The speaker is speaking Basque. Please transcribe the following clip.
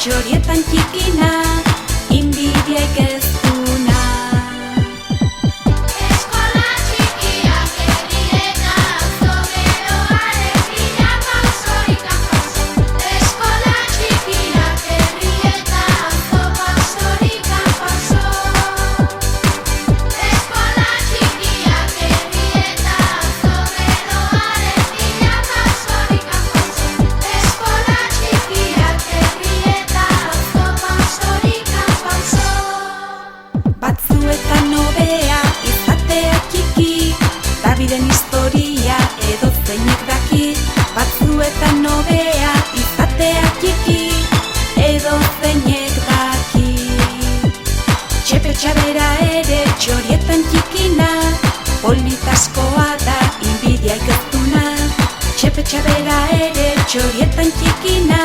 txorietan txikina, inbidiaik ez duna. Eskola txikiak herrietan, zogeroaren bila pausorika pauso. Eskola txikiak herrietan, zo pausorika pauso. Eskola txikiak herrietan, zogeroaren bila pausorika pauso. Eskola txikiak herrietan, zo pausorika pauso. Batzuetan hobea izatea txiki, Daviden historia edozeinek daki. Batzuetan hobea izatea txiki, edozeinek daki. Txepe txabera ere txorietan txikina, politaskoa da inbidiaik ez duna. Txepe txabera ere txorietan txikina,